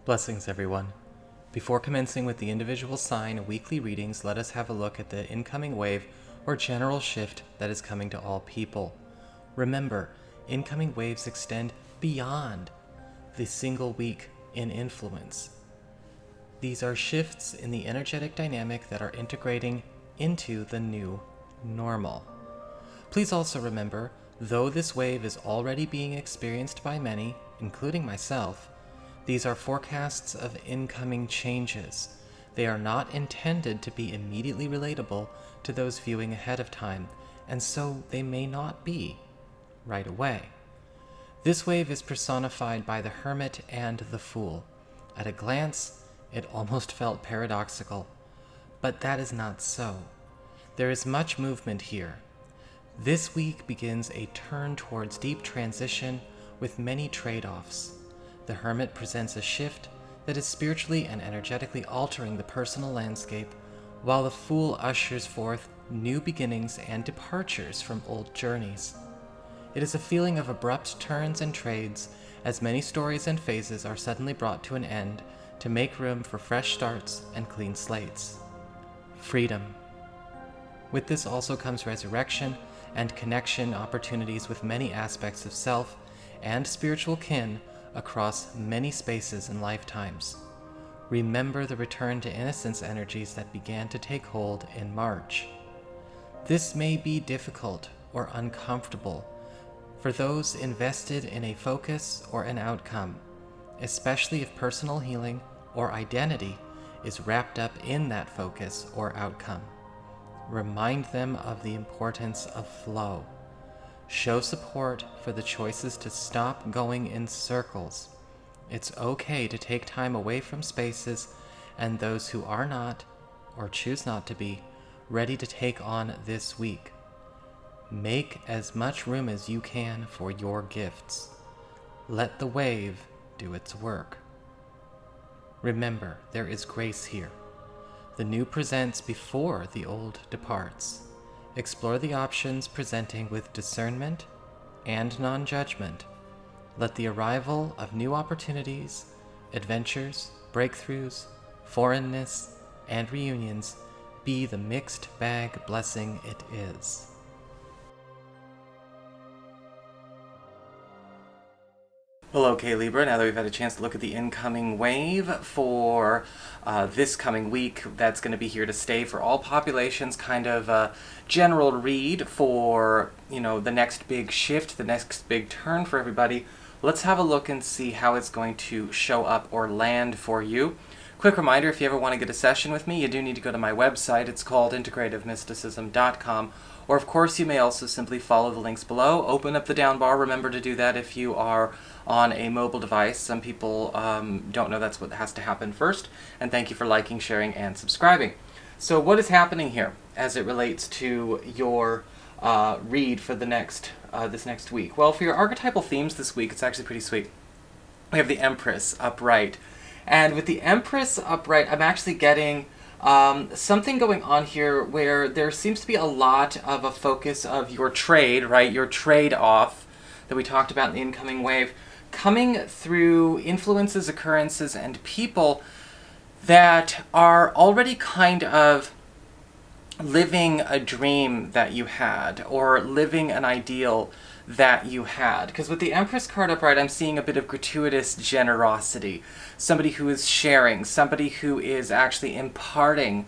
Blessings, everyone. Before commencing with the individual sign weekly readings, let us have a look at the incoming wave or general shift that is coming to all people. Remember, incoming waves extend beyond the single week in influence. These are shifts in the energetic dynamic that are integrating into the new normal. Please also remember, though this wave is already being experienced by many, including myself, these are forecasts of incoming changes. They are not intended to be immediately relatable to those viewing ahead of time, and so they may not be right away. This wave is personified by the Hermit and the Fool. At a glance, it almost felt paradoxical, but that is not so. There is much movement here. This week begins a turn towards deep transition with many trade-offs. The Hermit presents a shift that is spiritually and energetically altering the personal landscape, while the Fool ushers forth new beginnings and departures from old journeys. It is a feeling of abrupt turns and trades, as many stories and phases are suddenly brought to an end to make room for fresh starts and clean slates. Freedom. With this also comes resurrection and connection opportunities with many aspects of self and spiritual kin across many spaces and lifetimes. Remember the return to innocence energies that began to take hold in March. This may be difficult or uncomfortable for those invested in a focus or an outcome, especially if personal healing or identity is wrapped up in that focus or outcome. Remind them of the importance of flow. Show support for the choices to stop going in circles. It's okay to take time away from spaces and those who are not, or choose not to be, ready to take on this week. Make as much room as you can for your gifts. Let the wave do its work. Remember, there is grace here. The new presents before the old departs. Explore the options presenting with discernment and non-judgment. Let the arrival of new opportunities, adventures, breakthroughs, foreignness, and reunions be the mixed bag blessing it is. Well, okay, Libra, now that we've had a chance to look at the incoming wave for this coming week, that's going to be here to stay for all populations, kind of a general read for, the next big shift, the next big turn for everybody. Let's have a look and see how it's going to show up or land for you. Quick reminder, if you ever want to get a session with me, you do need to go to my website. It's called integrativemysticism.com. Or, of course, you may also simply follow the links below. Open up the down bar. Remember to do that if you are on a mobile device. Some people don't know that's what has to happen first. And thank you for liking, sharing, and subscribing. So what is happening here as it relates to your read for the this next week? Well, for your archetypal themes this week, it's actually pretty sweet. We have the Empress upright. And with the Empress upright, I'm actually getting something going on here where there seems to be a lot of a focus of your trade, right? Your trade-off that we talked about in the incoming wave, coming through influences, occurrences, and people that are already kind of living a dream that you had, or living an ideal that you had. Because with the Empress card upright, I'm seeing a bit of gratuitous generosity. Somebody who is sharing, somebody who is actually imparting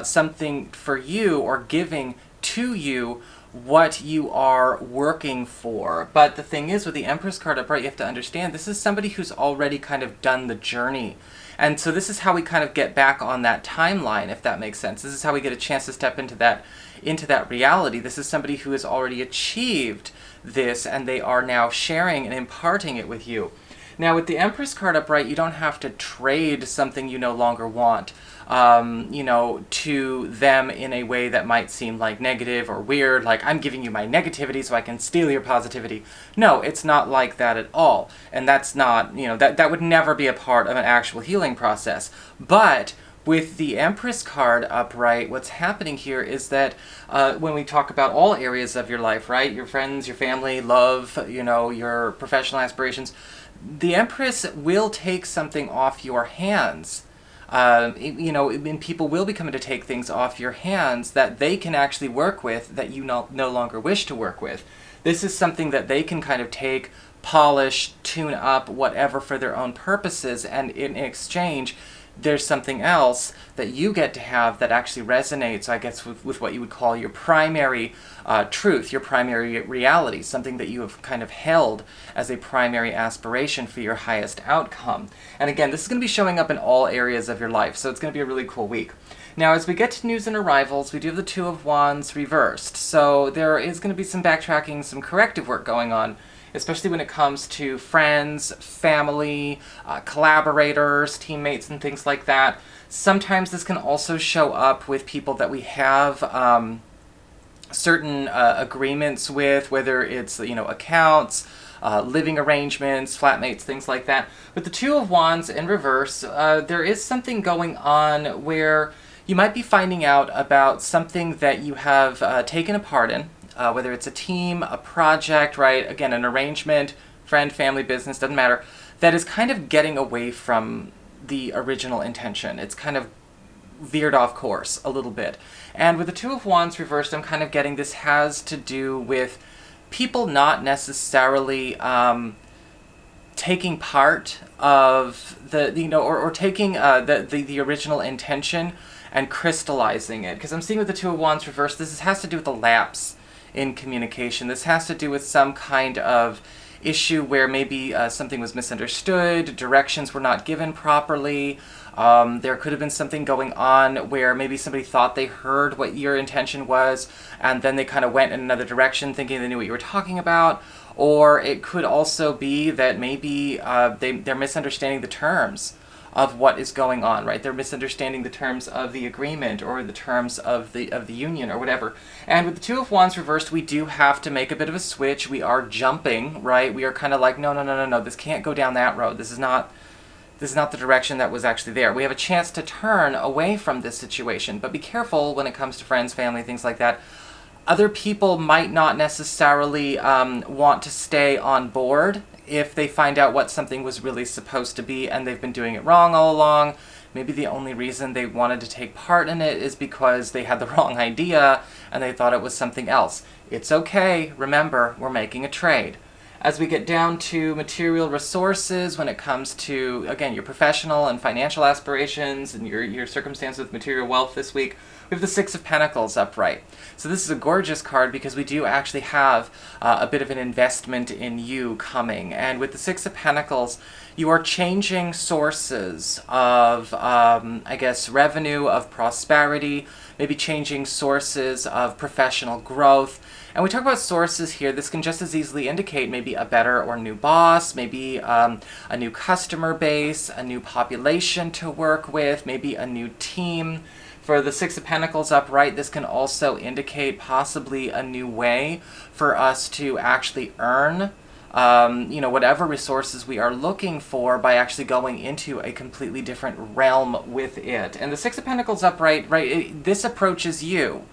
something for you or giving to you what you are working for. But the thing is, with the Empress card upright, you have to understand this is somebody who's already kind of done the journey. And so this is how we kind of get back on that timeline, if that makes sense. This is how we get a chance to step into that reality. This is somebody who has already achieved this, and they are now sharing and imparting it with you. Now, with the Empress card upright, you don't have to trade something you no longer want, to them in a way that might seem like negative or weird, like I'm giving you my negativity so I can steal your positivity. No, it's not like that at all. And that's not, that would never be a part of an actual healing process. But with the Empress card upright, what's happening here is that when we talk about all areas of your life, right? Your friends, your family, love, your professional aspirations, the Empress will take something off your hands. And people will be coming to take things off your hands that they can actually work with that you no longer wish to work with. This is something that they can kind of take, polish, tune up, whatever for their own purposes, and in exchange, there's something else that you get to have that actually resonates, I guess, with what you would call your primary truth, your primary reality, something that you have kind of held as a primary aspiration for your highest outcome. And again, this is going to be showing up in all areas of your life, so it's going to be a really cool week. Now, as we get to news and arrivals, we do have the Two of Wands reversed, so there is going to be some backtracking, some corrective work going on, especially when it comes to friends, family, collaborators, teammates, and things like that. Sometimes this can also show up with people that we have certain agreements with, whether it's, accounts, living arrangements, flatmates, things like that. With the Two of Wands in reverse, there is something going on where you might be finding out about something that you have taken a part in, whether it's a team, a project, right? Again, an arrangement, friend, family, business, doesn't matter, that is kind of getting away from the original intention. It's kind of veered off course a little bit. And with the Two of Wands reversed, I'm kind of getting this has to do with people not necessarily taking part of or taking the original intention and crystallizing it. Because I'm seeing with the Two of Wands reversed, this has to do with a lapse in communication. This has to do with some kind of issue where maybe something was misunderstood, directions were not given properly. There could have been something going on where maybe somebody thought they heard what your intention was, and then they kind of went in another direction thinking they knew what you were talking about. Or it could also be that maybe they're misunderstanding the terms of what is going on, right? They're misunderstanding the terms of the agreement or the terms of the union or whatever. And with the Two of Wands reversed, we do have to make a bit of a switch. We are jumping, right? We are kind of like, no, this can't go down that road. This is not the direction that was actually there. We have a chance to turn away from this situation, but be careful when it comes to friends, family, things like that. Other people might not necessarily want to stay on board if they find out what something was really supposed to be and they've been doing it wrong all along. Maybe the only reason they wanted to take part in it is because they had the wrong idea and they thought it was something else. It's okay. Remember, we're making a trade. As we get down to material resources, when it comes to, again, your professional and financial aspirations and your circumstance with material wealth this week, we have the Six of Pentacles upright. So this is a gorgeous card because we do actually have a bit of an investment in you coming. And with the Six of Pentacles, you are changing sources of, revenue, of prosperity, maybe changing sources of professional growth. And we talk about sources here, this can just as easily indicate maybe a better or new boss, maybe a new customer base, a new population to work with, maybe a new team. For the Six of Pentacles upright, this can also indicate possibly a new way for us to actually earn whatever resources we are looking for by actually going into a completely different realm with it. And the Six of Pentacles upright, right, this approaches you.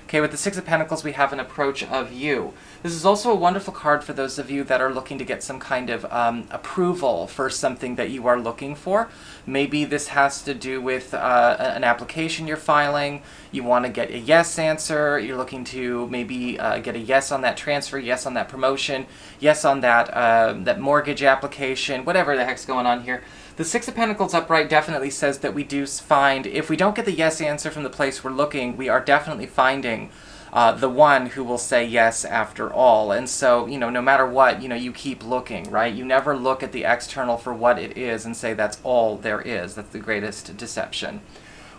Okay, with the Six of Pentacles, we have an approach of you. This is also a wonderful card for those of you that are looking to get some kind of approval for something that you are looking for. Maybe this has to do with an application you're filing. You want to get a yes answer. You're looking to maybe get a yes on that transfer, yes on that promotion, yes on that mortgage application, whatever the heck's going on here. The Six of Pentacles upright definitely says that we do find, if we don't get the yes answer from the place we're looking, we are definitely finding the one who will say yes after all. And so, no matter what, you keep looking, right? You never look at the external for what it is and say that's all there is. That's the greatest deception.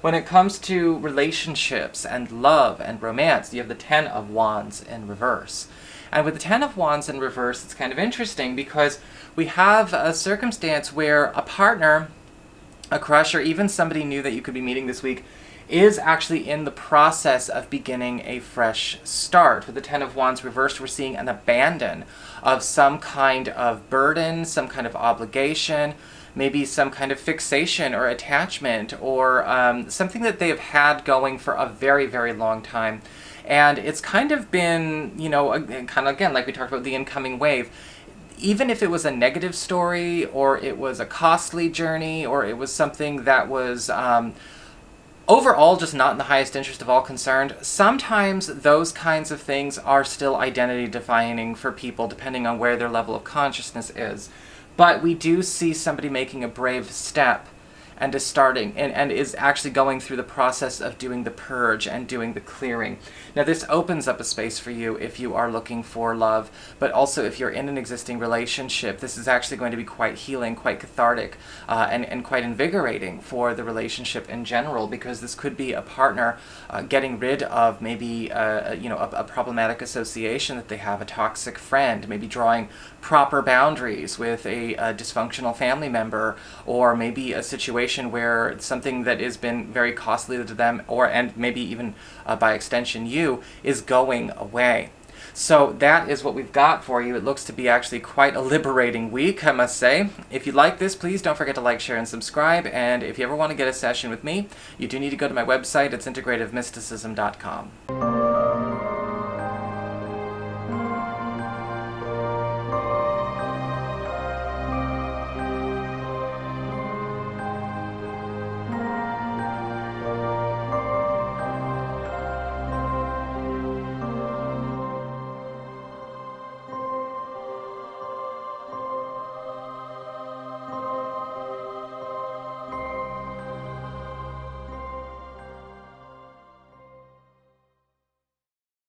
When it comes to relationships and love and romance, you have the Ten of Wands in reverse. And with the Ten of Wands in reverse, it's kind of interesting because we have a circumstance where a partner, a crush, or even somebody new that you could be meeting this week is actually in the process of beginning a fresh start. With the Ten of Wands reversed, we're seeing an abandon of some kind of burden, some kind of obligation, maybe some kind of fixation or attachment or something that they have had going for a very, very long time. And it's kind of been, kind of, again, like we talked about the incoming wave, even if it was a negative story, or it was a costly journey, or it was something that was overall just not in the highest interest of all concerned, sometimes those kinds of things are still identity defining for people depending on where their level of consciousness is. But we do see somebody making a brave step and is starting and is actually going through the process of doing the purge and doing the clearing. Now this opens up a space for you if you are looking for love, but also if you're in an existing relationship, this is actually going to be quite healing, quite cathartic, and quite invigorating for the relationship in general, because this could be a partner getting rid of maybe a problematic association that they have, a toxic friend, maybe drawing proper boundaries with a dysfunctional family member, or maybe a situation where something that has been very costly to them, and maybe even by extension you, is going away. So that is what we've got for you. It looks to be actually quite a liberating week, I must say. If you like this, please don't forget to like, share, and subscribe. And if you ever want to get a session with me, you do need to go to my website. It's integrativemysticism.com.